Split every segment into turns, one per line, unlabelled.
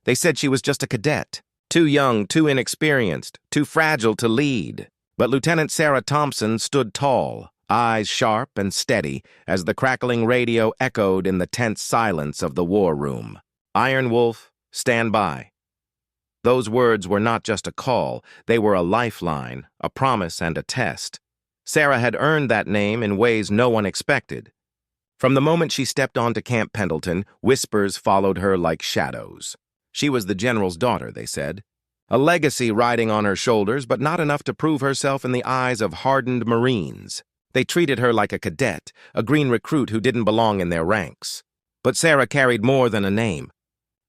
They said she was just a cadet, too young, too inexperienced, too fragile to lead. But Lieutenant Sarah Thompson stood tall, eyes sharp and steady, as the crackling radio echoed in the tense silence of the war room. "Iron Wolf, stand by." Those words were not just a call, they were a lifeline, a promise and a test. Sarah had earned that name in ways no one expected. From the moment she stepped onto Camp Pendleton, whispers followed her like shadows. She was the general's daughter, they said. A legacy riding on her shoulders, but not enough to prove herself in the eyes of hardened Marines. They treated her like a cadet, a green recruit who didn't belong in their ranks. But Sarah carried more than a name.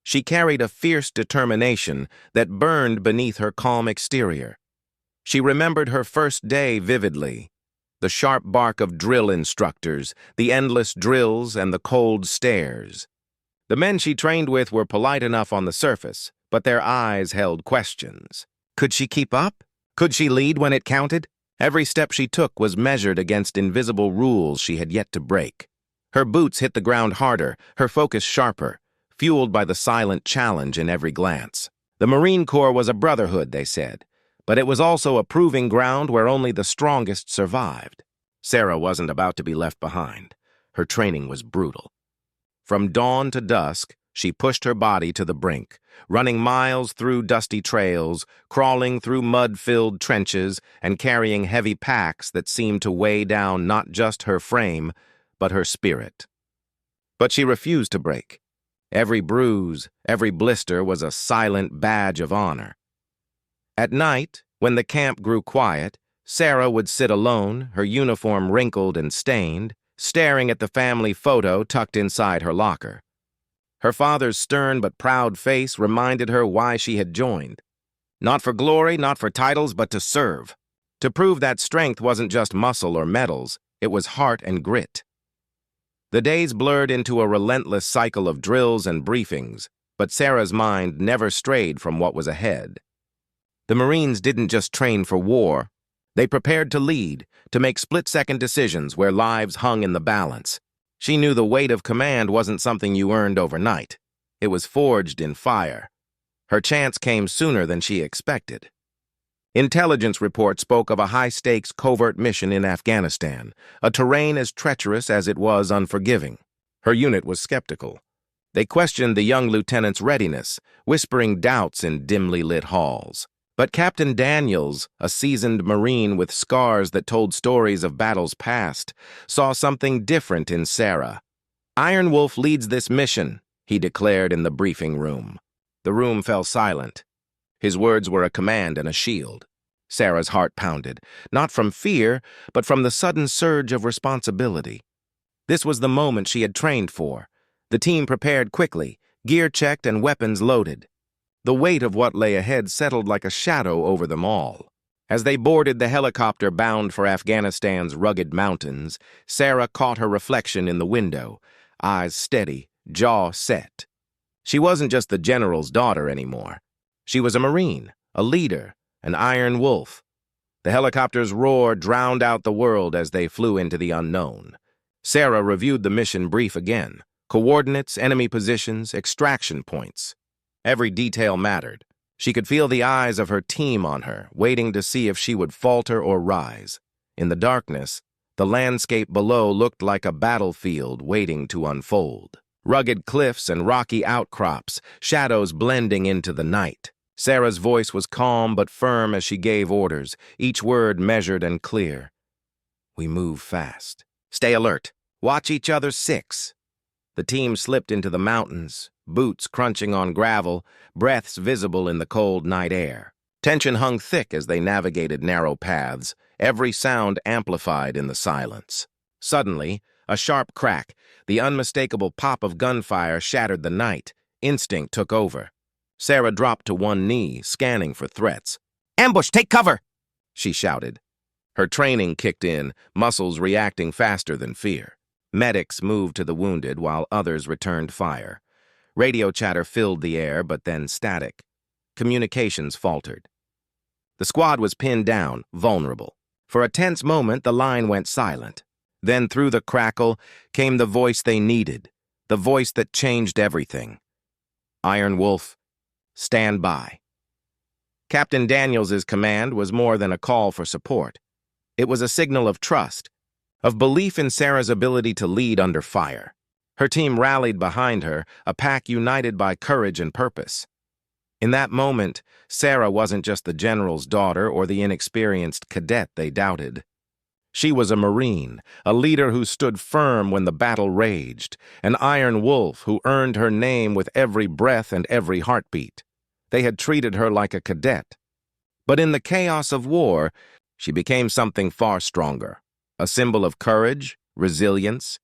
She carried a fierce determination that burned beneath her calm exterior. She remembered her first day vividly. The sharp bark of drill instructors, the endless drills, and the cold stares. The men she trained with were polite enough on the surface, but their eyes held questions. Could she keep up? Could she lead when it counted? Every step she took was measured against invisible rules she had yet to break. Her boots hit the ground harder, her focus sharper, fueled by the silent challenge in every glance. The Marine Corps was a brotherhood, they said, but it was also a proving ground where only the strongest survived. Sarah wasn't about to be left behind. Her training was brutal. From dawn to dusk, she pushed her body to the brink, running miles through dusty trails, crawling through mud-filled trenches, and carrying heavy packs that seemed to weigh down not just her frame, but her spirit. But she refused to break. Every bruise, every blister was a silent badge of honor. At night, when the camp grew quiet, Sarah would sit alone, her uniform wrinkled and stained, staring at the family photo tucked inside her locker. Her father's stern but proud face reminded her why she had joined. Not for glory, not for titles, but to serve. To prove that strength wasn't just muscle or medals, it was heart and grit. The days blurred into a relentless cycle of drills and briefings, but Sarah's mind never strayed from what was ahead. The Marines didn't just train for war. They prepared to lead, to make split-second decisions where lives hung in the balance. She knew the weight of command wasn't something you earned overnight. It was forged in fire. Her chance came sooner than she expected. Intelligence reports spoke of a high-stakes covert mission in Afghanistan, a terrain as treacherous as it was unforgiving. Her unit was skeptical. They questioned the young lieutenant's readiness, whispering doubts in dimly lit halls. But Captain Daniels, a seasoned Marine with scars that told stories of battles past, saw something different in Sarah. "Iron Wolf leads this mission," he declared in the briefing room. The room fell silent. His words were a command and a shield. Sarah's heart pounded, not from fear, but from the sudden surge of responsibility. This was the moment she had trained for. The team prepared quickly, gear checked and weapons loaded. The weight of what lay ahead settled like a shadow over them all. As they boarded the helicopter bound for Afghanistan's rugged mountains, Sarah caught her reflection in the window, eyes steady, jaw set. She wasn't just the general's daughter anymore. She was a Marine, a leader, an Iron Wolf. The helicopter's roar drowned out the world as they flew into the unknown. Sarah reviewed the mission brief again. Coordinates, enemy positions, extraction points. Every detail mattered. She could feel the eyes of her team on her, waiting to see if she would falter or rise. In the darkness, the landscape below looked like a battlefield waiting to unfold. Rugged cliffs and rocky outcrops, shadows blending into the night. Sarah's voice was calm but firm as she gave orders, each word measured and clear. "We move fast. Stay alert. Watch each other's six." The team slipped into the mountains, boots crunching on gravel, breaths visible in the cold night air. Tension hung thick as they navigated narrow paths, every sound amplified in the silence. Suddenly, a sharp crack, the unmistakable pop of gunfire shattered the night. Instinct took over. Sarah dropped to one knee, scanning for threats. "Ambush! Take cover!" she shouted. Her training kicked in, muscles reacting faster than fear. Medics moved to the wounded while others returned fire. Radio chatter filled the air, but then static. Communications faltered. The squad was pinned down, vulnerable. For a tense moment, the line went silent. Then through the crackle came the voice they needed, the voice that changed everything. "Iron Wolf, Stand by. Captain Daniels's command was more than a call for support. It was a signal of trust, of belief in Sarah's ability to lead under fire. Her team rallied behind her, a pack united by courage and purpose. In that moment, Sarah wasn't just the general's daughter or the inexperienced cadet they doubted. She was a Marine, a leader who stood firm when the battle raged, an iron wolf who earned her name with every breath and every heartbeat. They had treated her like a cadet. But in the chaos of war, she became something far stronger, a symbol of courage, resilience,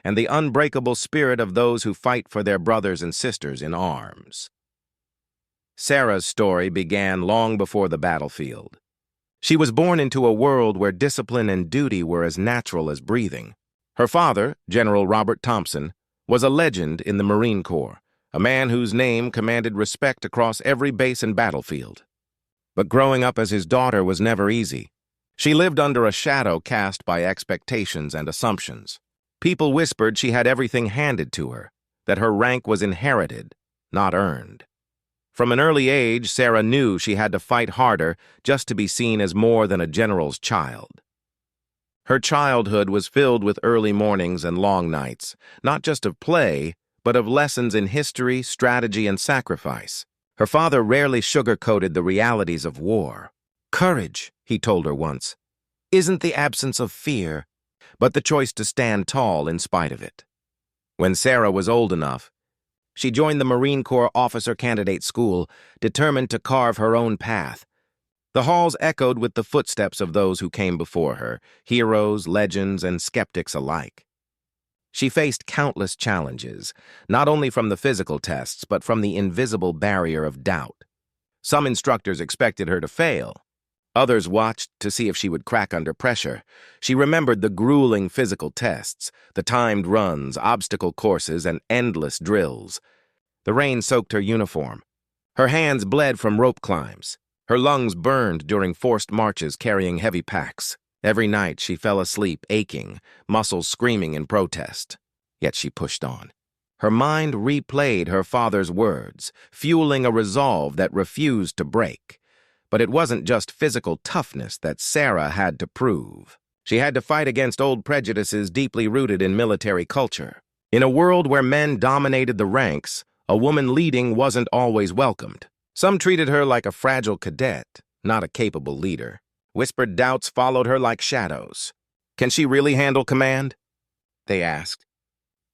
and the unbreakable spirit of those who fight for their brothers and sisters in arms. Sarah's story began long before the battlefield. She was born into a world where discipline and duty were as natural as breathing. Her father, General Robert Thompson, was a legend in the Marine Corps, a man whose name commanded respect across every base and battlefield. But growing up as his daughter was never easy. She lived under a shadow cast by expectations and assumptions. People whispered she had everything handed to her, that her rank was inherited, not earned. From an early age, Sarah knew she had to fight harder just to be seen as more than a general's child. Her childhood was filled with early mornings and long nights, not just of play, but of lessons in history, strategy, and sacrifice. Her father rarely sugarcoated the realities of war. Courage, he told her once, isn't the absence of fear, but the choice to stand tall in spite of it. When Sarah was old enough, she joined the Marine Corps Officer Candidate School, determined to carve her own path. The halls echoed with the footsteps of those who came before her, heroes, legends, and skeptics alike. She faced countless challenges, not only from the physical tests, but from the invisible barrier of doubt. Some instructors expected her to fail. Others watched to see if she would crack under pressure. She remembered the grueling physical tests, the timed runs, obstacle courses, and endless drills. The rain soaked her uniform. Her hands bled from rope climbs. Her lungs burned during forced marches carrying heavy packs. Every night she fell asleep aching, muscles screaming in protest. Yet she pushed on. Her mind replayed her father's words, fueling a resolve that refused to break. But it wasn't just physical toughness that Sarah had to prove. She had to fight against old prejudices deeply rooted in military culture. In a world where men dominated the ranks, a woman leading wasn't always welcomed. Some treated her like a fragile cadet, not a capable leader. Whispered doubts followed her like shadows. Can she really handle command? They asked.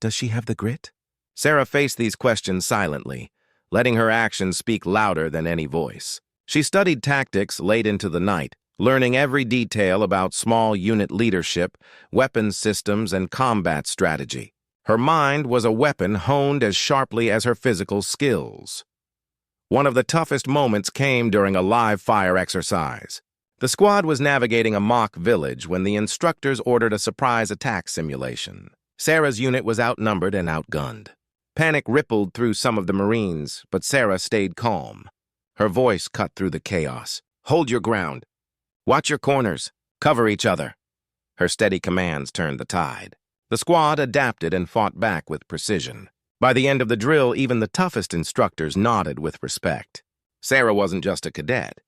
Does she have the grit? Sarah faced these questions silently, letting her actions speak louder than any voice. She studied tactics late into the night, learning every detail about small unit leadership, weapons systems, and combat strategy. Her mind was a weapon honed as sharply as her physical skills. One of the toughest moments came during a live-fire exercise. The squad was navigating a mock village when the instructors ordered a surprise attack simulation. Sarah's unit was outnumbered and outgunned. Panic rippled through some of the Marines, but Sarah stayed calm. Her voice cut through the chaos. Hold your ground. Watch your corners. Cover each other. Her steady commands turned the tide. The squad adapted and fought back with precision. By the end of the drill, even the toughest instructors nodded with respect. Sarah wasn't just a cadet.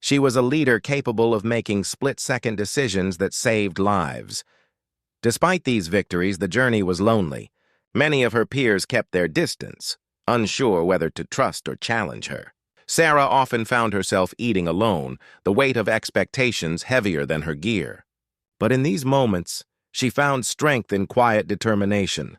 She was a leader capable of making split-second decisions that saved lives. Despite these victories, the journey was lonely. Many of her peers kept their distance, unsure whether to trust or challenge her. Sarah often found herself eating alone, the weight of expectations heavier than her gear. But in these moments, she found strength in quiet determination.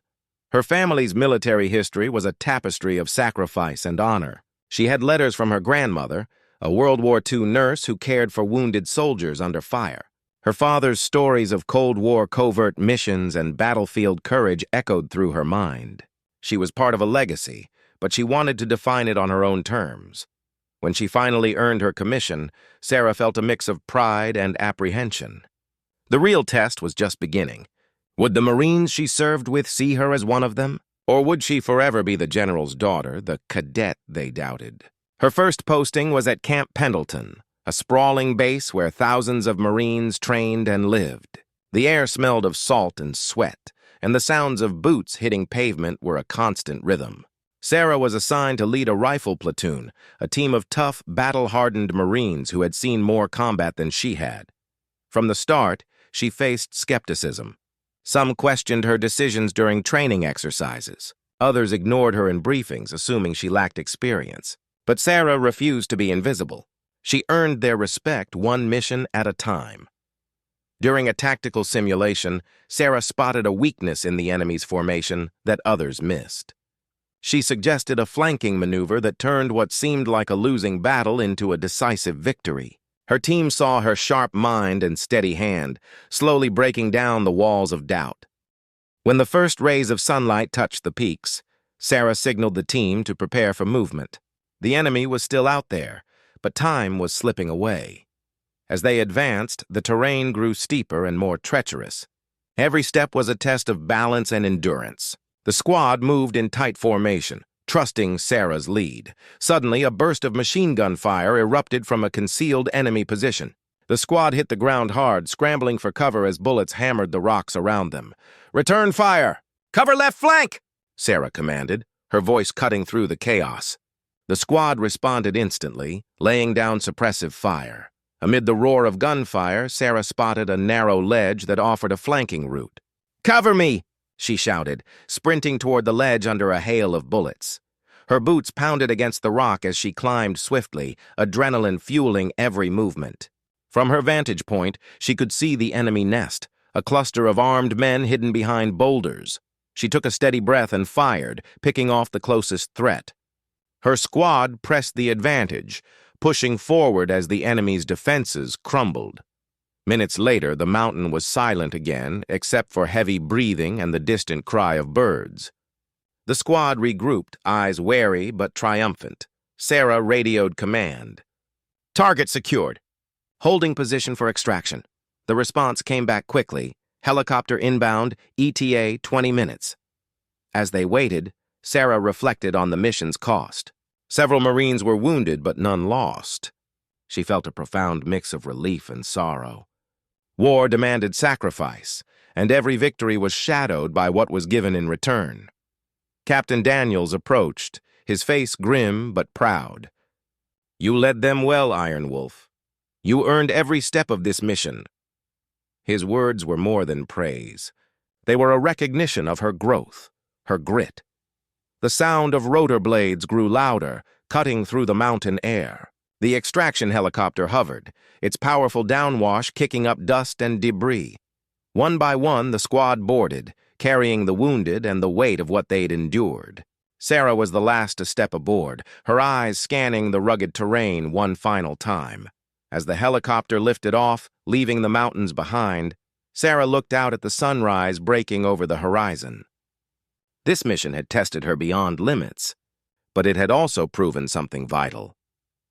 Her family's military history was a tapestry of sacrifice and honor. She had letters from her grandmother, a World War II nurse who cared for wounded soldiers under fire. Her father's stories of Cold War covert missions and battlefield courage echoed through her mind. She was part of a legacy, but she wanted to define it on her own terms. When she finally earned her commission, Sarah felt a mix of pride and apprehension. The real test was just beginning. Would the Marines she served with see her as one of them? Or would she forever be the general's daughter, the cadet they doubted? Her first posting was at Camp Pendleton, a sprawling base where thousands of Marines trained and lived. The air smelled of salt and sweat, and the sounds of boots hitting pavement were a constant rhythm. Sarah was assigned to lead a rifle platoon, a team of tough, battle-hardened Marines who had seen more combat than she had. From the start, she faced skepticism. Some questioned her decisions during training exercises. Others ignored her in briefings, assuming she lacked experience. But Sarah refused to be invisible. She earned their respect one mission at a time. During a tactical simulation, Sarah spotted a weakness in the enemy's formation that others missed. She suggested a flanking maneuver that turned what seemed like a losing battle into a decisive victory. Her team saw her sharp mind and steady hand, slowly breaking down the walls of doubt. When the first rays of sunlight touched the peaks, Sarah signaled the team to prepare for movement. The enemy was still out there, but time was slipping away. As they advanced, the terrain grew steeper and more treacherous. Every step was a test of balance and endurance. The squad moved in tight formation, trusting Sarah's lead. Suddenly, a burst of machine gun fire erupted from a concealed enemy position. The squad hit the ground hard, scrambling for cover as bullets hammered the rocks around them. "Return fire! Cover left flank!" Sarah commanded, her voice cutting through the chaos. The squad responded instantly, laying down suppressive fire. Amid the roar of gunfire, Sarah spotted a narrow ledge that offered a flanking route. "Cover me!" she shouted, sprinting toward the ledge under a hail of bullets. Her boots pounded against the rock as she climbed swiftly, adrenaline fueling every movement. From her vantage point, she could see the enemy nest, a cluster of armed men hidden behind boulders. She took a steady breath and fired, picking off the closest threat. Her squad pressed the advantage, pushing forward as the enemy's defenses crumbled. Minutes later, the mountain was silent again, except for heavy breathing and the distant cry of birds. The squad regrouped, eyes wary but triumphant. Sarah radioed command. "Target secured. Holding position for extraction." The response came back quickly. "Helicopter inbound, ETA 20 minutes. As they waited, Sarah reflected on the mission's cost. Several Marines were wounded, but none lost. She felt a profound mix of relief and sorrow. War demanded sacrifice, and every victory was shadowed by what was given in return. Captain Daniels approached, his face grim but proud. "You led them well, Iron Wolf. You earned every step of this mission." His words were more than praise. They were a recognition of her growth, her grit. The sound of rotor blades grew louder, cutting through the mountain air. The extraction helicopter hovered, its powerful downwash kicking up dust and debris. One by one, the squad boarded, carrying the wounded and the weight of what they'd endured. Sarah was the last to step aboard, her eyes scanning the rugged terrain one final time. As the helicopter lifted off, leaving the mountains behind, Sarah looked out at the sunrise breaking over the horizon. This mission had tested her beyond limits, but it had also proven something vital.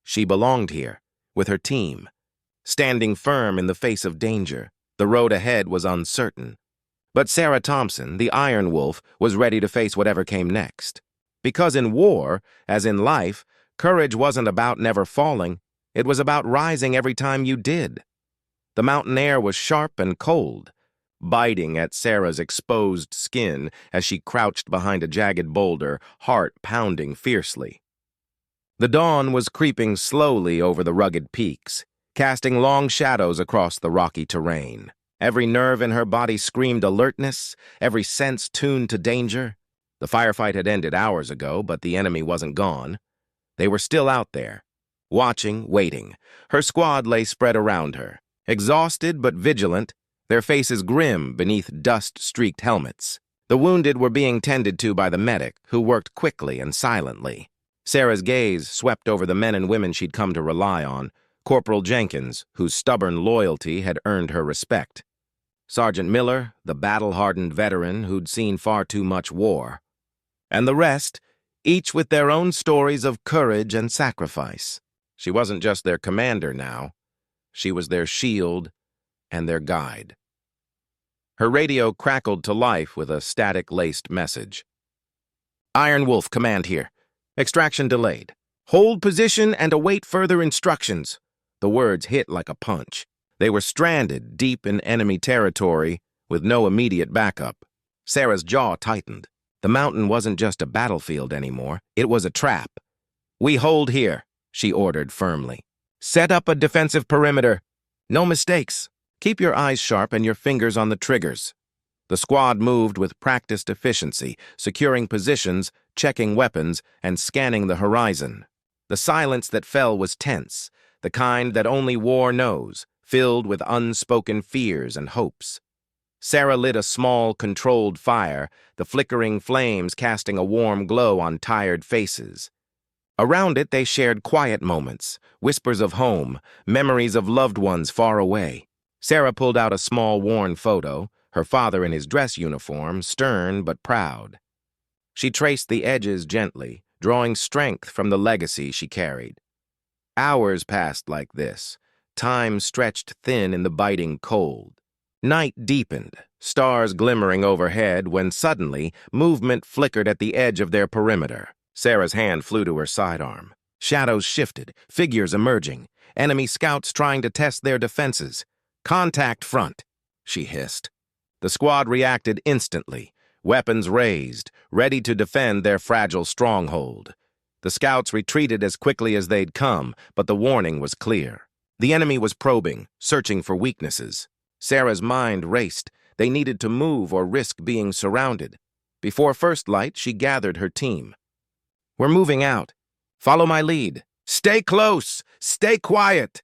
She belonged here, with her team, standing firm in the face of danger. The road ahead was uncertain. But Sarah Thompson, the Iron Wolf, was ready to face whatever came next. Because in war, as in life, courage wasn't about never falling, it was about rising every time you did. The mountain air was sharp and cold, biting at Sarah's exposed skin as she crouched behind a jagged boulder, heart pounding fiercely. The dawn was creeping slowly over the rugged peaks, casting long shadows across the rocky terrain. Every nerve in her body screamed alertness, every sense tuned to danger. The firefight had ended hours ago, but the enemy wasn't gone. They were still out there, watching, waiting. Her squad lay spread around her, exhausted but vigilant, their faces grim beneath dust-streaked helmets. The wounded were being tended to by the medic, who worked quickly and silently. Sarah's gaze swept over the men and women she'd come to rely on, Corporal Jenkins, whose stubborn loyalty had earned her respect. Sergeant Miller, the battle-hardened veteran who'd seen far too much war. And the rest, each with their own stories of courage and sacrifice. She wasn't just their commander now. She was their shield and their guide. Her radio crackled to life with a static-laced message. "Iron Wolf, command here. Extraction delayed. Hold position and await further instructions." The words hit like a punch. They were stranded deep in enemy territory with no immediate backup. Sarah's jaw tightened. The mountain wasn't just a battlefield anymore. It was a trap. "We hold here," she ordered firmly. "Set up a defensive perimeter. No mistakes. Keep your eyes sharp and your fingers on the triggers." The squad moved with practiced efficiency, securing positions, checking weapons, and scanning the horizon. The silence that fell was tense, the kind that only war knows, filled with unspoken fears and hopes. Sarah lit a small, controlled fire, the flickering flames casting a warm glow on tired faces. Around it, they shared quiet moments, whispers of home, memories of loved ones far away. Sarah pulled out a small, worn photo, her father in his dress uniform, stern but proud. She traced the edges gently, drawing strength from the legacy she carried. Hours passed like this, time stretched thin in the biting cold. Night deepened, stars glimmering overhead, when suddenly movement flickered at the edge of their perimeter. Sarah's hand flew to her sidearm. Shadows shifted, figures emerging, enemy scouts trying to test their defenses. "Contact front," she hissed. The squad reacted instantly, weapons raised, ready to defend their fragile stronghold. The scouts retreated as quickly as they'd come, but the warning was clear. The enemy was probing, searching for weaknesses. Sarah's mind raced. They needed to move or risk being surrounded. Before first light, she gathered her team. "We're moving out. Follow my lead. Stay close. Stay quiet."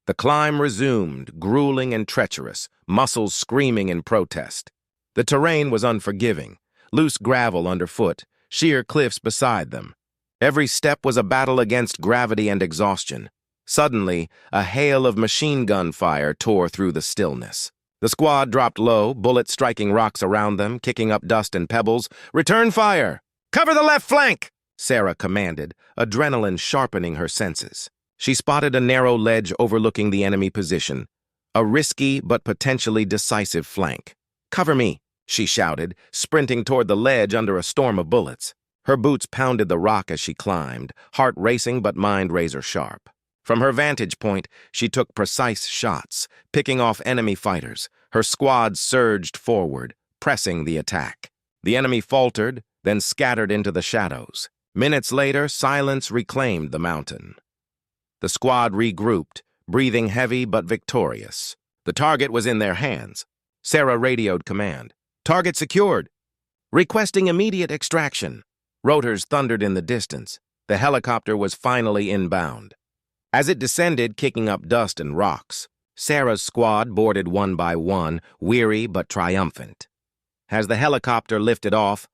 The climb resumed, grueling and treacherous, muscles screaming in protest. The terrain was unforgiving, loose gravel underfoot, sheer cliffs beside them. Every step was a battle against gravity and exhaustion. Suddenly, a hail of machine gun fire tore through the stillness. The squad dropped low, bullets striking rocks around them, kicking up dust and pebbles. "Return fire! Cover the left flank!" Sarah commanded, adrenaline sharpening her senses. She spotted a narrow ledge overlooking the enemy position, a risky but potentially decisive flank. "Cover me," she shouted, sprinting toward the ledge under a storm of bullets. Her boots pounded the rock as she climbed, heart racing but mind razor-sharp. From her vantage point, she took precise shots, picking off enemy fighters. Her squad surged forward, pressing the attack. The enemy faltered, then scattered into the shadows. Minutes later, silence reclaimed the mountain. The squad regrouped, breathing heavy but victorious. The target was in their hands. Sarah radioed command. "Target secured. Requesting immediate extraction." Rotors thundered in the distance. The helicopter was finally inbound. As it descended, kicking up dust and rocks, Sarah's squad boarded one by one, weary but triumphant. As the helicopter lifted off,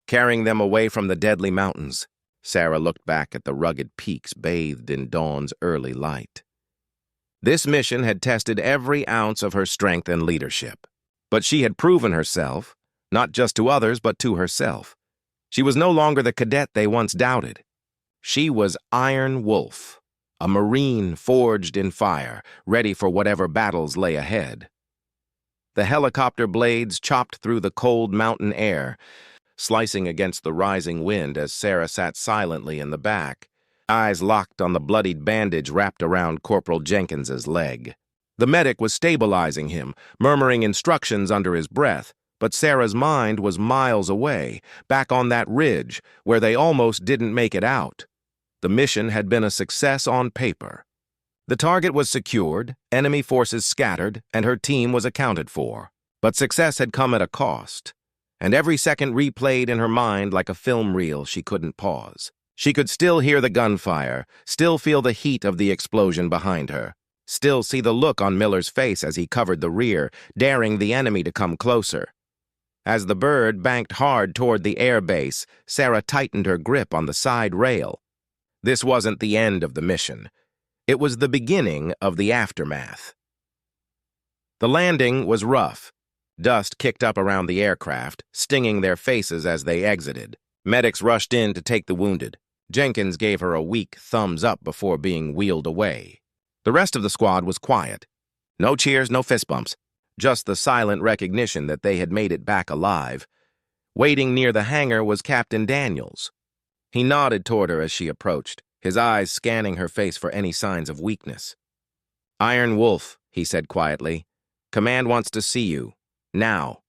carrying them away from the deadly mountains, Sarah looked back at the rugged peaks bathed in dawn's early light. This mission had tested every ounce of her strength and leadership. But she had proven herself, not just to others, but to herself. She was no longer the cadet they once doubted. She was Iron Wolf, a Marine forged in fire, ready for whatever battles lay ahead. The helicopter blades chopped through the cold mountain air, slicing against the rising wind as Sarah sat silently in the back, eyes locked on the bloodied bandage wrapped around Corporal Jenkins's leg. The medic was stabilizing him, murmuring instructions under his breath, but Sarah's mind was miles away, back on that ridge where they almost didn't make it out. The mission had been a success on paper. The target was secured, enemy forces scattered, and her team was accounted for. But success had come at a cost, and every second replayed in her mind like a film reel she couldn't pause. She could still hear the gunfire, still feel the heat of the explosion behind her, still see the look on Miller's face as he covered the rear, daring the enemy to come closer. As the bird banked hard toward the air base, Sarah tightened her grip on the side rail. This wasn't the end of the mission. It was the beginning of the aftermath. The landing was rough. Dust kicked up around the aircraft, stinging their faces as they exited. Medics rushed in to take the wounded. Jenkins gave her a weak thumbs up before being wheeled away. The rest of the squad was quiet. No cheers, no fist bumps. Just the silent recognition that they had made it back alive. Waiting near the hangar was Captain Daniels. He nodded toward her as she approached, his eyes scanning her face for any signs of weakness. "Iron Wolf," he said quietly. "Command wants to see you. Now."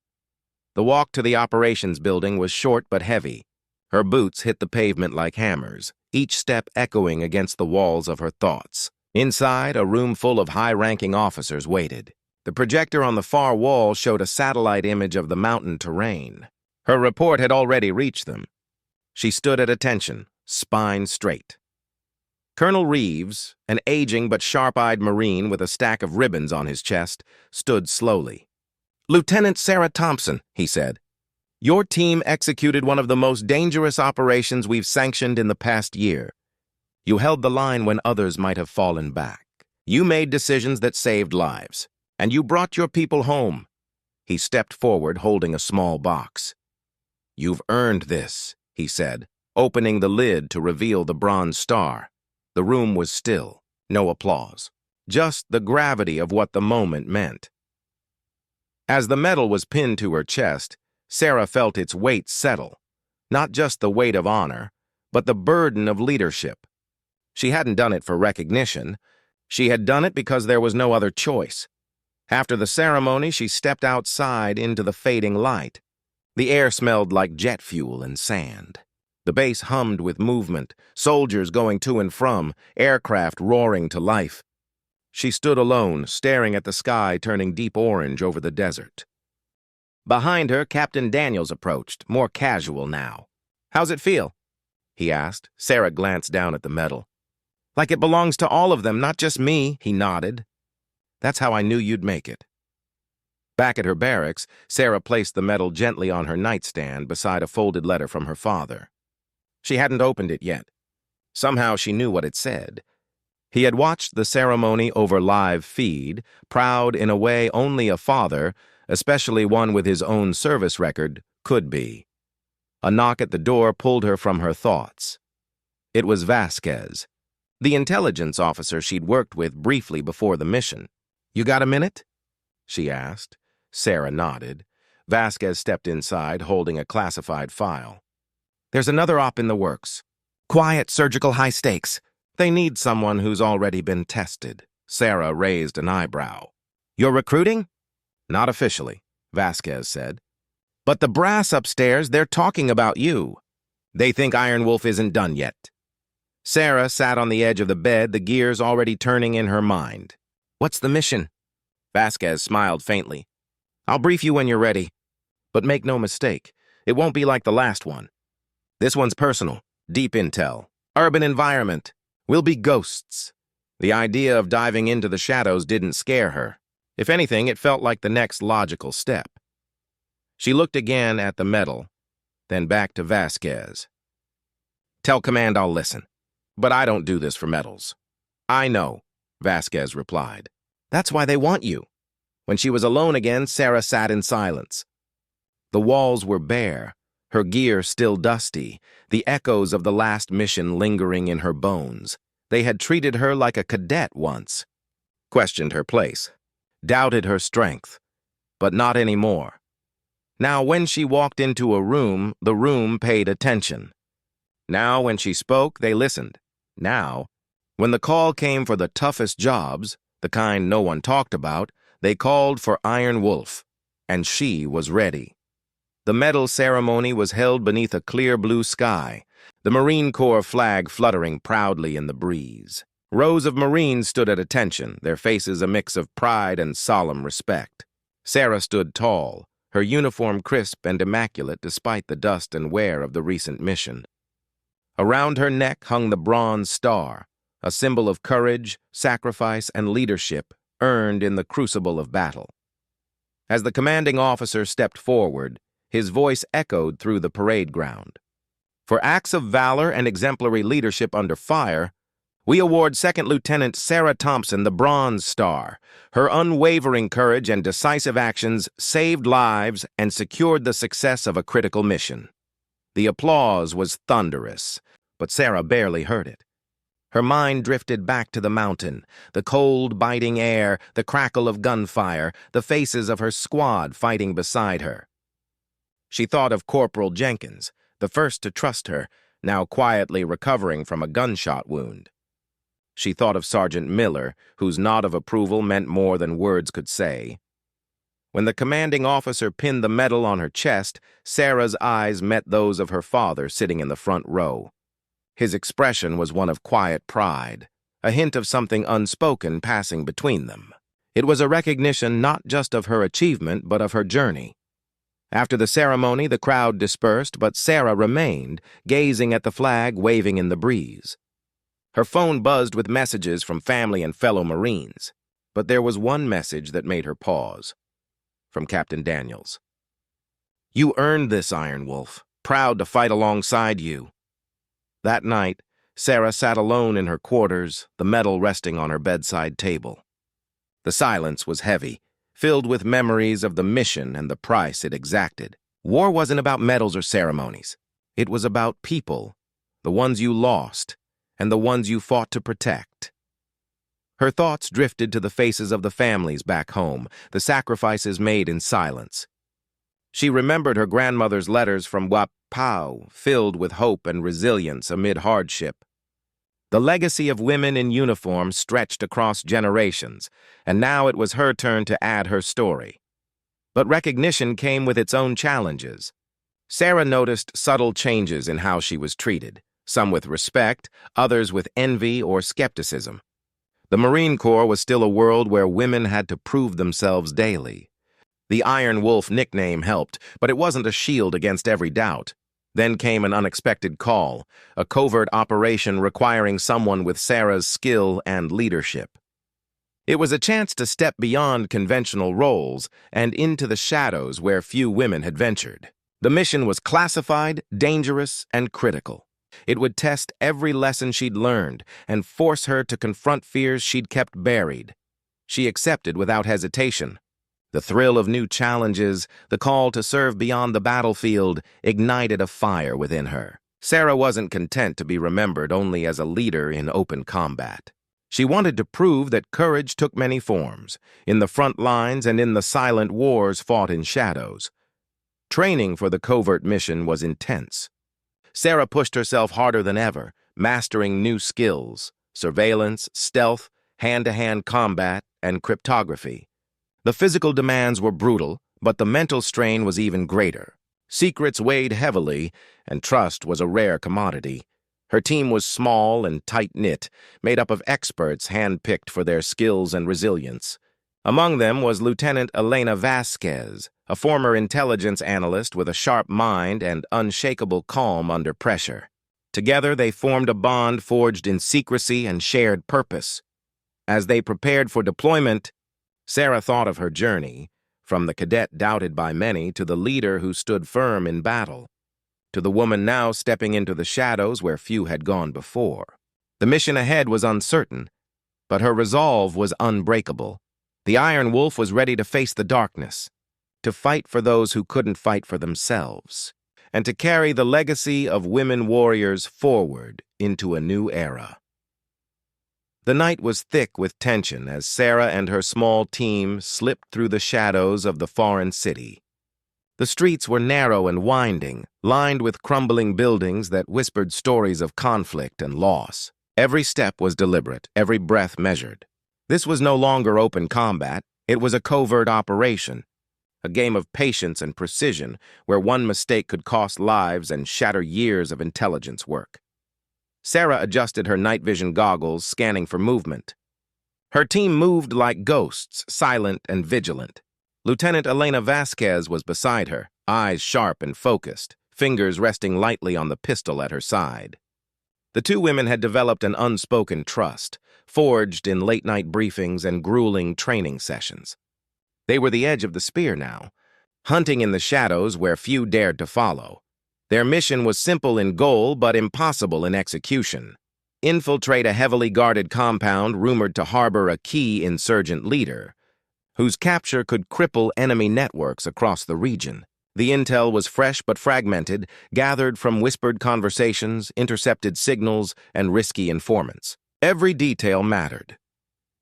The walk to the operations building was short but heavy. Her boots hit the pavement like hammers, each step echoing against the walls of her thoughts. Inside, a room full of high-ranking officers waited. The projector on the far wall showed a satellite image of the mountain terrain. Her report had already reached them. She stood at attention, spine straight. Colonel Reeves, an aging but sharp-eyed Marine with a stack of ribbons on his chest, stood slowly. "Lieutenant Sarah Thompson," he said, "your team executed one of the most dangerous operations we've sanctioned in the past year. You held the line when others might have fallen back. You made decisions that saved lives, and you brought your people home." He stepped forward, holding a small box. "You've earned this," he said, opening the lid to reveal the bronze star. The room was still, no applause, just the gravity of what the moment meant. As the medal was pinned to her chest, Sarah felt its weight settle, not just the weight of honor, but the burden of leadership. She hadn't done it for recognition. She had done it because there was no other choice. After the ceremony, she stepped outside into the fading light. The air smelled like jet fuel and sand. The base hummed with movement, soldiers going to and from, aircraft roaring to life. She stood alone, staring at the sky turning deep orange over the desert. Behind her, Captain Daniels approached, more casual now. "How's it feel?" he asked. Sarah glanced down at the medal. "Like it belongs to all of them, not just me," he nodded. "That's how I knew you'd make it." Back at her barracks, Sarah placed the medal gently on her nightstand beside a folded letter from her father. She hadn't opened it yet. Somehow she knew what it said. He had watched the ceremony over live feed, proud in a way only a father, especially one with his own service record, could be. A knock at the door pulled her from her thoughts. It was Vasquez, the intelligence officer she'd worked with briefly before the mission. "You got a minute?" she asked. Sarah nodded. Vasquez stepped inside, holding a classified file. "There's another op in the works. Quiet surgical high stakes. They need someone who's already been tested." Sarah raised an eyebrow. "You're recruiting?" "Not officially," Vasquez said. "But the brass upstairs, they're talking about you. They think Iron Wolf isn't done yet." Sarah sat on the edge of the bed, the gears already turning in her mind. "What's the mission?" Vasquez smiled faintly. "I'll brief you when you're ready. But make no mistake, it won't be like the last one. This one's personal, deep intel, urban environment. We'll be ghosts." The idea of diving into the shadows didn't scare her. If anything, it felt like the next logical step. She looked again at the medal, then back to Vasquez. "Tell command I'll listen. But I don't do this for medals." "I know," Vasquez replied. "That's why they want you." When she was alone again, Sarah sat in silence. The walls were bare, her gear still dusty, the echoes of the last mission lingering in her bones. They had treated her like a cadet once, questioned her place, doubted her strength, but not anymore. Now, when she walked into a room, the room paid attention. Now, when she spoke, they listened. Now, when the call came for the toughest jobs, the kind no one talked about, they called for Iron Wolf, and she was ready. The medal ceremony was held beneath a clear blue sky, the Marine Corps flag fluttering proudly in the breeze. Rows of Marines stood at attention, their faces a mix of pride and solemn respect. Sarah stood tall, her uniform crisp and immaculate despite the dust and wear of the recent mission. Around her neck hung the bronze star, a symbol of courage, sacrifice, and leadership earned in the crucible of battle. As the commanding officer stepped forward, his voice echoed through the parade ground. "For acts of valor and exemplary leadership under fire, we award Second Lieutenant Sarah Thompson the Bronze Star. Her unwavering courage and decisive actions saved lives and secured the success of a critical mission." The applause was thunderous, but Sarah barely heard it. Her mind drifted back to the mountain, the cold, biting air, the crackle of gunfire, the faces of her squad fighting beside her. She thought of Corporal Jenkins, the first to trust her, now quietly recovering from a gunshot wound. She thought of Sergeant Miller, whose nod of approval meant more than words could say. When the commanding officer pinned the medal on her chest, Sarah's eyes met those of her father sitting in the front row. His expression was one of quiet pride, a hint of something unspoken passing between them. It was a recognition not just of her achievement, but of her journey. After the ceremony, the crowd dispersed, but Sarah remained, gazing at the flag waving in the breeze. Her phone buzzed with messages from family and fellow Marines, but there was one message that made her pause. From Captain Daniels. "You earned this, Iron Wolf. Proud to fight alongside you." That night, Sarah sat alone in her quarters, the medal resting on her bedside table. The silence was heavy, filled with memories of the mission and the price it exacted. War wasn't about medals or ceremonies. It was about people, the ones you lost, and the ones you fought to protect. Her thoughts drifted to the faces of the families back home, the sacrifices made in silence. She remembered her grandmother's letters from Wapau, filled with hope and resilience amid hardship. The legacy of women in uniform stretched across generations, and now it was her turn to add her story. But recognition came with its own challenges. Sarah noticed subtle changes in how she was treated, some with respect, others with envy or skepticism. The Marine Corps was still a world where women had to prove themselves daily. The Iron Wolf nickname helped, but it wasn't a shield against every doubt. Then came an unexpected call, a covert operation requiring someone with Sarah's skill and leadership. It was a chance to step beyond conventional roles and into the shadows where few women had ventured. The mission was classified, dangerous, and critical. It would test every lesson she'd learned and force her to confront fears she'd kept buried. She accepted without hesitation. The thrill of new challenges, the call to serve beyond the battlefield, ignited a fire within her. Sarah wasn't content to be remembered only as a leader in open combat. She wanted to prove that courage took many forms, in the front lines and in the silent wars fought in shadows. Training for the covert mission was intense. Sarah pushed herself harder than ever, mastering new skills: surveillance, stealth, hand-to-hand combat, and cryptography. The physical demands were brutal, but the mental strain was even greater. Secrets weighed heavily, and trust was a rare commodity. Her team was small and tight-knit, made up of experts hand-picked for their skills and resilience. Among them was Lieutenant Elena Vasquez, a former intelligence analyst with a sharp mind and unshakable calm under pressure. Together, they formed a bond forged in secrecy and shared purpose. As they prepared for deployment, Sarah thought of her journey, from the cadet doubted by many to the leader who stood firm in battle, to the woman now stepping into the shadows where few had gone before. The mission ahead was uncertain, but her resolve was unbreakable. The Iron Wolf was ready to face the darkness, to fight for those who couldn't fight for themselves, and to carry the legacy of women warriors forward into a new era. The night was thick with tension as Sarah and her small team slipped through the shadows of the foreign city. The streets were narrow and winding, lined with crumbling buildings that whispered stories of conflict and loss. Every step was deliberate, every breath measured. This was no longer open combat, it was a covert operation, a game of patience and precision where one mistake could cost lives and shatter years of intelligence work. Sarah adjusted her night vision goggles, scanning for movement. Her team moved like ghosts, silent and vigilant. Lieutenant Elena Vasquez was beside her, eyes sharp and focused, fingers resting lightly on the pistol at her side. The two women had developed an unspoken trust, forged in late-night briefings and grueling training sessions. They were the edge of the spear now, hunting in the shadows where few dared to follow. Their mission was simple in goal but impossible in execution: infiltrate a heavily guarded compound rumored to harbor a key insurgent leader, whose capture could cripple enemy networks across the region. The intel was fresh but fragmented, gathered from whispered conversations, intercepted signals, and risky informants. Every detail mattered.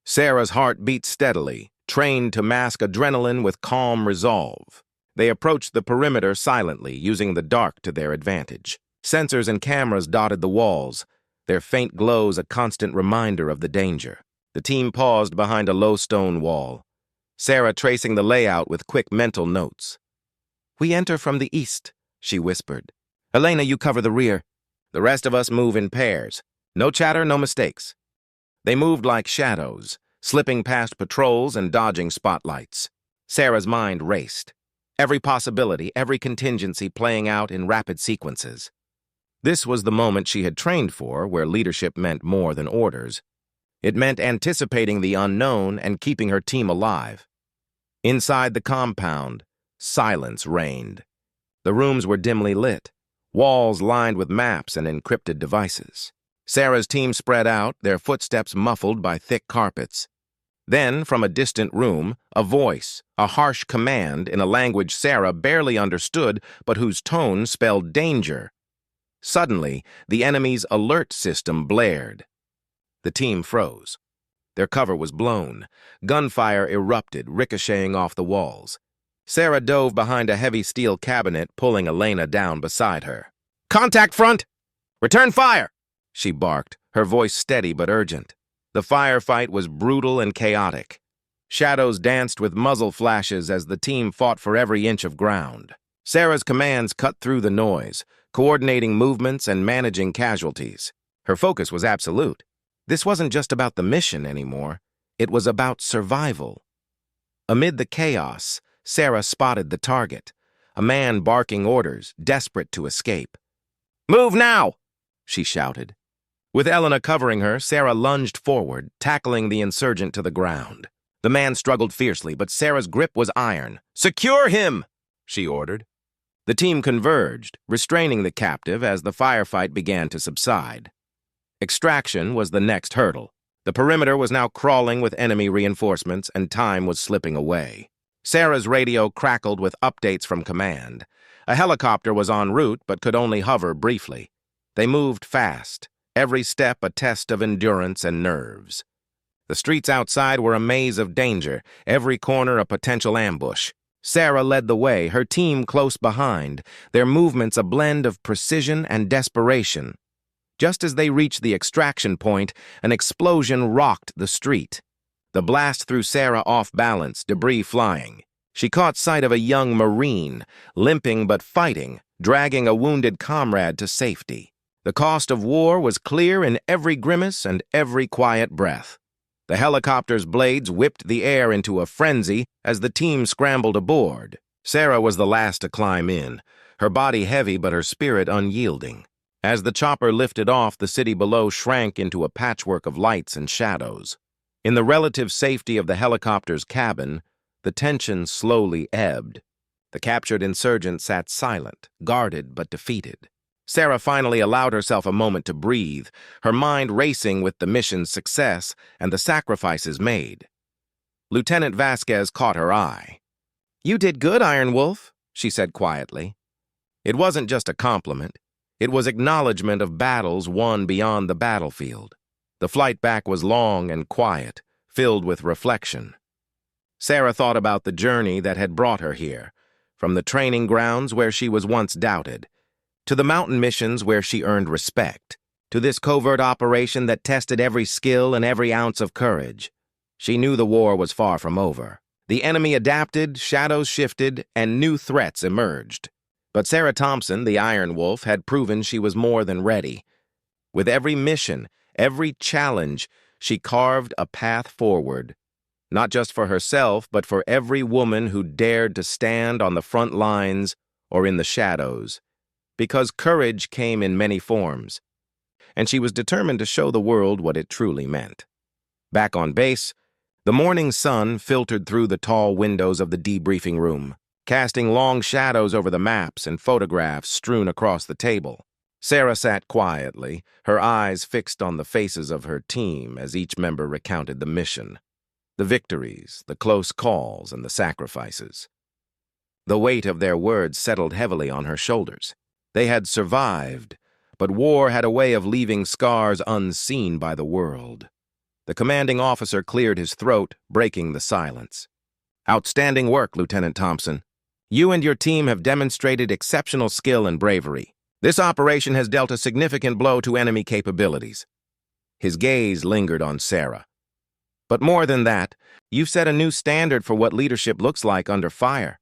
Sarah's heart beat steadily, trained to mask adrenaline with calm resolve. They approached the perimeter silently, using the dark to their advantage. Sensors and cameras dotted the walls, their faint glows a constant reminder of the danger. The team paused behind a low stone wall. Sarah tracing the layout with quick mental notes. "We enter from the east," she whispered. "Elena, you cover the rear. The rest of us move in pairs. No chatter, no mistakes." They moved like shadows, slipping past patrols and dodging spotlights. Sarah's mind raced. Every possibility, every contingency playing out in rapid sequences. This was the moment she had trained for, where leadership meant more than orders. It meant anticipating the unknown and keeping her team alive. Inside the compound, silence reigned. The rooms were dimly lit, walls lined with maps and encrypted devices. Sarah's team spread out, their footsteps muffled by thick carpets. Then, from a distant room, a voice, a harsh command in a language Sarah barely understood but whose tone spelled danger. Suddenly, the enemy's alert system blared. The team froze. Their cover was blown. Gunfire erupted, ricocheting off the walls. Sarah dove behind a heavy steel cabinet, pulling Elena down beside her. "Contact front! Return fire!" she barked, her voice steady but urgent. The firefight was brutal and chaotic. Shadows danced with muzzle flashes as the team fought for every inch of ground. Sarah's commands cut through the noise, coordinating movements and managing casualties. Her focus was absolute. This wasn't just about the mission anymore. It was about survival. Amid the chaos, Sarah spotted the target, a man barking orders, desperate to escape. "Move now!" she shouted. With Elena covering her, Sarah lunged forward, tackling the insurgent to the ground. The man struggled fiercely, but Sarah's grip was iron. "Secure him!" she ordered. The team converged, restraining the captive as the firefight began to subside. Extraction was the next hurdle. The perimeter was now crawling with enemy reinforcements, and time was slipping away. Sarah's radio crackled with updates from command. A helicopter was en route but could only hover briefly. They moved fast, every step a test of endurance and nerves. The streets outside were a maze of danger, every corner a potential ambush. Sarah led the way, her team close behind, their movements a blend of precision and desperation. Just as they reached the extraction point, an explosion rocked the street. The blast threw Sarah off balance, debris flying. She caught sight of a young Marine, limping but fighting, dragging a wounded comrade to safety. The cost of war was clear in every grimace and every quiet breath. The helicopter's blades whipped the air into a frenzy as the team scrambled aboard. Sarah was the last to climb in, her body heavy but her spirit unyielding. As the chopper lifted off, the city below shrank into a patchwork of lights and shadows. In the relative safety of the helicopter's cabin, the tension slowly ebbed. The captured insurgent sat silent, guarded but defeated. Sarah finally allowed herself a moment to breathe, her mind racing with the mission's success and the sacrifices made. Lieutenant Vasquez caught her eye. "You did good, Iron Wolf," she said quietly. It wasn't just a compliment. It was acknowledgement of battles won beyond the battlefield. The flight back was long and quiet, filled with reflection. Sarah thought about the journey that had brought her here, from the training grounds where she was once doubted, to the mountain missions where she earned respect, to this covert operation that tested every skill and every ounce of courage. She knew the war was far from over. The enemy adapted, shadows shifted, and new threats emerged. But Sarah Thompson, the Iron Wolf, had proven she was more than ready. With every mission, every challenge, she carved a path forward, not just for herself, but for every woman who dared to stand on the front lines or in the shadows. Because courage came in many forms, and she was determined to show the world what it truly meant. Back on base, the morning sun filtered through the tall windows of the debriefing room, casting long shadows over the maps and photographs strewn across the table. Sarah sat quietly, her eyes fixed on the faces of her team as each member recounted the mission, the victories, the close calls, and the sacrifices. The weight of their words settled heavily on her shoulders. They had survived, but war had a way of leaving scars unseen by the world. The commanding officer cleared his throat, breaking the silence. "Outstanding work, Lieutenant Thompson. You and your team have demonstrated exceptional skill and bravery. This operation has dealt a significant blow to enemy capabilities." His gaze lingered on Sarah. But more than that, you've set a new standard for what leadership looks like under fire."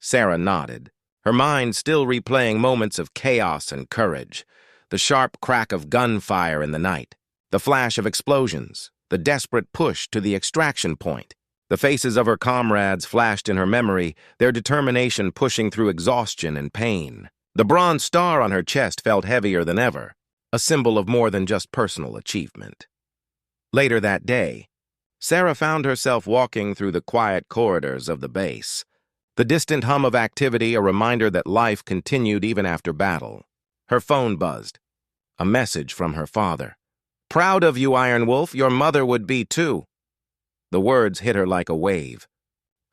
Sarah nodded, her mind still replaying moments of chaos and courage. The sharp crack of gunfire in the night, the flash of explosions, the desperate push to the extraction point. The faces of her comrades flashed in her memory, their determination pushing through exhaustion and pain. The bronze star on her chest felt heavier than ever, a symbol of more than just personal achievement. Later that day, Sarah found herself walking through the quiet corridors of the base. The distant hum of activity a reminder that life continued even after battle. Her phone buzzed. A message from her father. "Proud of you, Iron Wolf. Your mother would be too." The words hit her like a wave.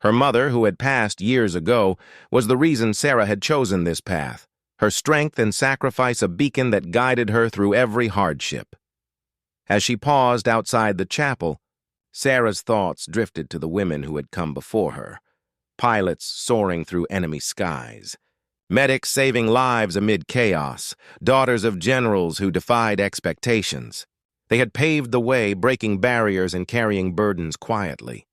Her mother, who had passed years ago, was the reason Sarah had chosen this path. Her strength and sacrifice a beacon that guided her through every hardship. As she paused outside the chapel, Sarah's thoughts drifted to the women who had come before her. Pilots soaring through enemy skies. Medics saving lives amid chaos. Daughters of generals who defied expectations. They had paved the way, breaking barriers and carrying burdens quietly.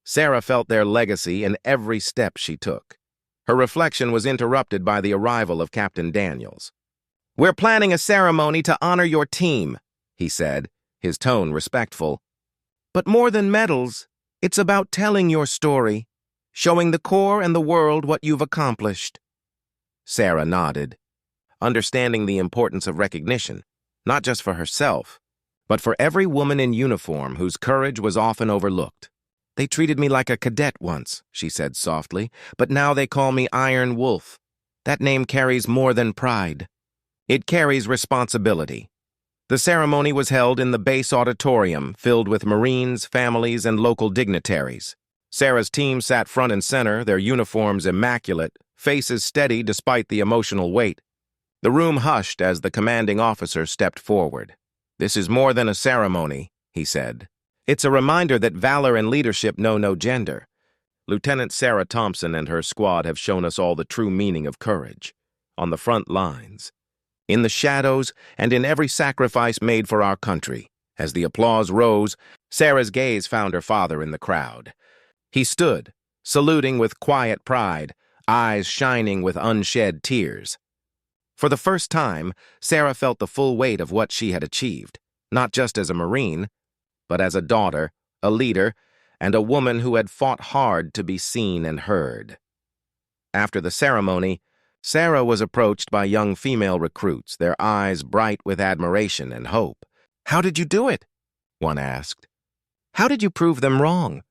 Sarah felt their legacy in every step she took. Her reflection was interrupted by the arrival of Captain Daniels. "We're planning a ceremony to honor your team," he said, his tone respectful. "But more than medals, it's about telling your story, showing the Corps and the world what you've accomplished." Sarah nodded, understanding the importance of recognition, not just for herself, but for every woman in uniform whose courage was often overlooked. "They treated me like a cadet once," she said softly, "but now they call me Iron Wolf. That name carries more than pride. It carries responsibility." The ceremony was held in the base auditorium, filled with Marines, families, and local dignitaries. Sarah's team sat front and center, their uniforms immaculate, faces steady despite the emotional weight. The room hushed as the commanding officer stepped forward. "This is more than a ceremony," he said. "It's a reminder that valor and leadership know no gender. Lieutenant Sarah Thompson and her squad have shown us all the true meaning of courage. On the front lines, in the shadows, and in every sacrifice made for our country." As the applause rose, Sarah's gaze found her father in the crowd. He stood, saluting with quiet pride, eyes shining with unshed tears. For the first time, Sarah felt the full weight of what she had achieved, not just as a Marine, but as a daughter, a leader, and a woman who had fought hard to be seen and heard. After the ceremony, Sarah was approached by young female recruits, their eyes bright with admiration and hope. "How did you do it?" one asked. "How did you prove them wrong?"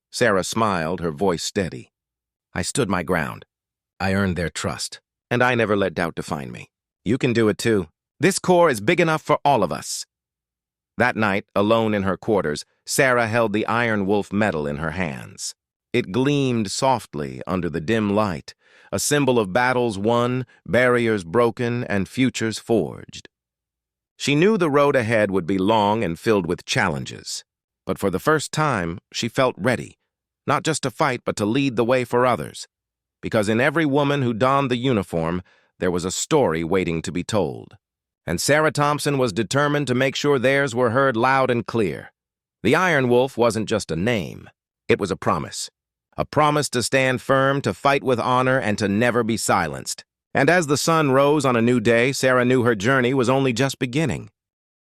Sarah smiled, her voice steady. "I stood my ground. I earned their trust, and I never let doubt define me. You can do it too. This Corps is big enough for all of us." That night, alone in her quarters, Sarah held the Iron Wolf medal in her hands. It gleamed softly under the dim light, a symbol of battles won, barriers broken, and futures forged. She knew the road ahead would be long and filled with challenges, but for the first time, she felt ready, not just to fight, but to lead the way for others. Because in every woman who donned the uniform, there was a story waiting to be told. And Sarah Thompson was determined to make sure theirs were heard loud and clear. The Iron Wolf wasn't just a name. It was a promise. A promise to stand firm, to fight with honor, and to never be silenced. And as the sun rose on a new day, Sarah knew her journey was only just beginning.